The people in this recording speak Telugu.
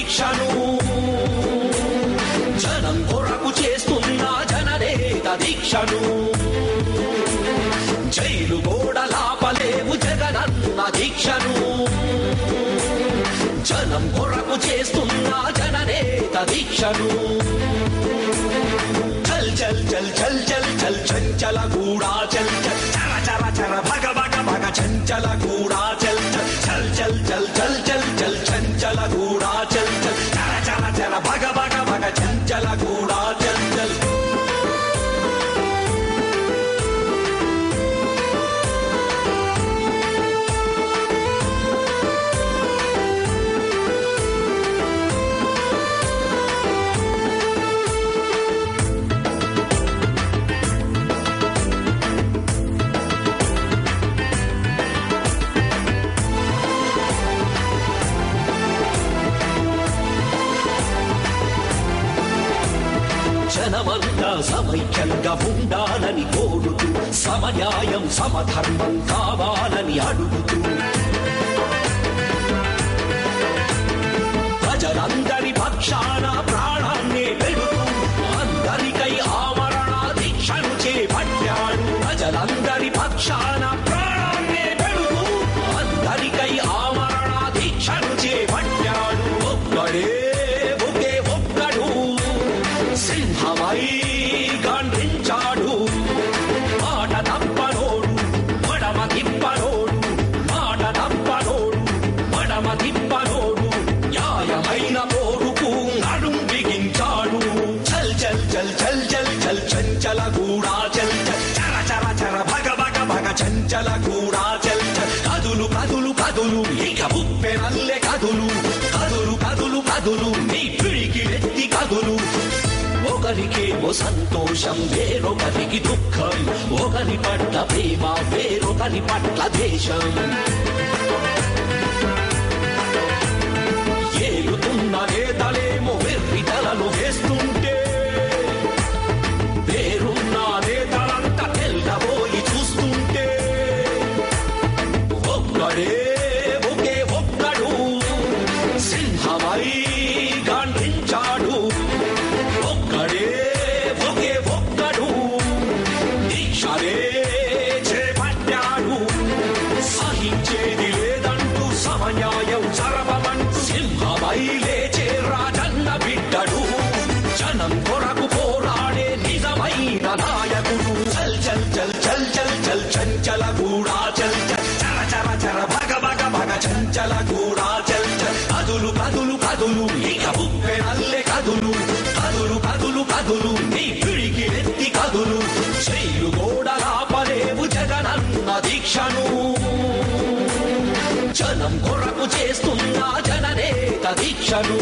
దీక్షను జనం కొరకు చేస్తున్న జననేత దీక్షను జైలు గోడలాపలేవు జగనన్న దీక్షను జనం కొరకు చేస్తున్న జననేత దీక్షను చల్ చల్ చల్ చల్ చల్ చల్ చంచల కూడా చల్ చల్ చర చర చర భగ భగ భగ చంచల కూడా చల్ చల్ చల్ చల్ చల్ చల్ చల్ చల్ చంచల కూడా చల్ చల్ చర చర చర భగ భగ భగ చంచల కూడా చల్ చల్ జనమంతా సమైక్యంగా ఉండాలని కోరుతూ సమన్యాయం సమధర్మం కావాలని అడుగుతూ ప్రజలందరి పక్షాన ప్రాణాన్ని పెడుతూ అందరికై ఆమరణ దీక్షను చేపట్టాడు ప్రజలందరి పక్షాన ప్రాణాన్ని పెడుతూ అందరికై ఆమరణ దీక్షను చేపట్టాడు ఒక్కడే సింహమై గాండ్రించాడు మాట తప్పనోడు మడమ తిప్పనోడు మాట తప్పనోడు మడమ తిప్పనోడు న్యాయమైన పోరుకు నడుం బిగించాడు చల్ చల్ చల్ చల్ చల్ చల్ చంచల కూడా చల్ చల్ చర చర చర భగ భగ భగ చంచల కూడా చల్ చల్ కదులు కదులు కదులు ఇక ఉప్పెనల్లె కదులు కదులు కదులు కదులు నీ పిడికి ఎత్తి కదులు ఒకరికేమో సంతోషం వేరొకరికి దుఃఖం ఒకరి పట్ల ప్రేమ వేరొకరి పట్ల దేశం ఏలుతున్న నేతలేమో వెర్రి తలలు వేస్తుంటే పేరున్న నేతలంతా తెల్లబోయి చూస్తుంటే ఒక్కడే ఒకే ఒక్కడు సింహమై గాండ్రించాడు ఒక్కడే ఒకే ఒక్కడు దీక్షనే చేపట్టాడు సహించేది లేదంటూ సమన్యాయం జరపమంటూ సింహమై లేచే రాజన్న బిడ్డడు జనం కొరకు పోరాడే నిజమైన నాయకుడు చల్ చల్ చల్ చల్ చల్ చల్ చంచల కూడా చల్ చల్ చర చర చర భగ భగ భగ చంచల కూడా చల్ చల్ కదులు కదులు కదులు ఇక ఉప్పెనల్లె కదులు కదులు కదులు కదులు నీ పిడికి ఎత్తి కదులు జైలు గోడలాపలేవు జగనన్న దీక్షను జనం కొరకు చేస్తున్న జననేత దీక్షను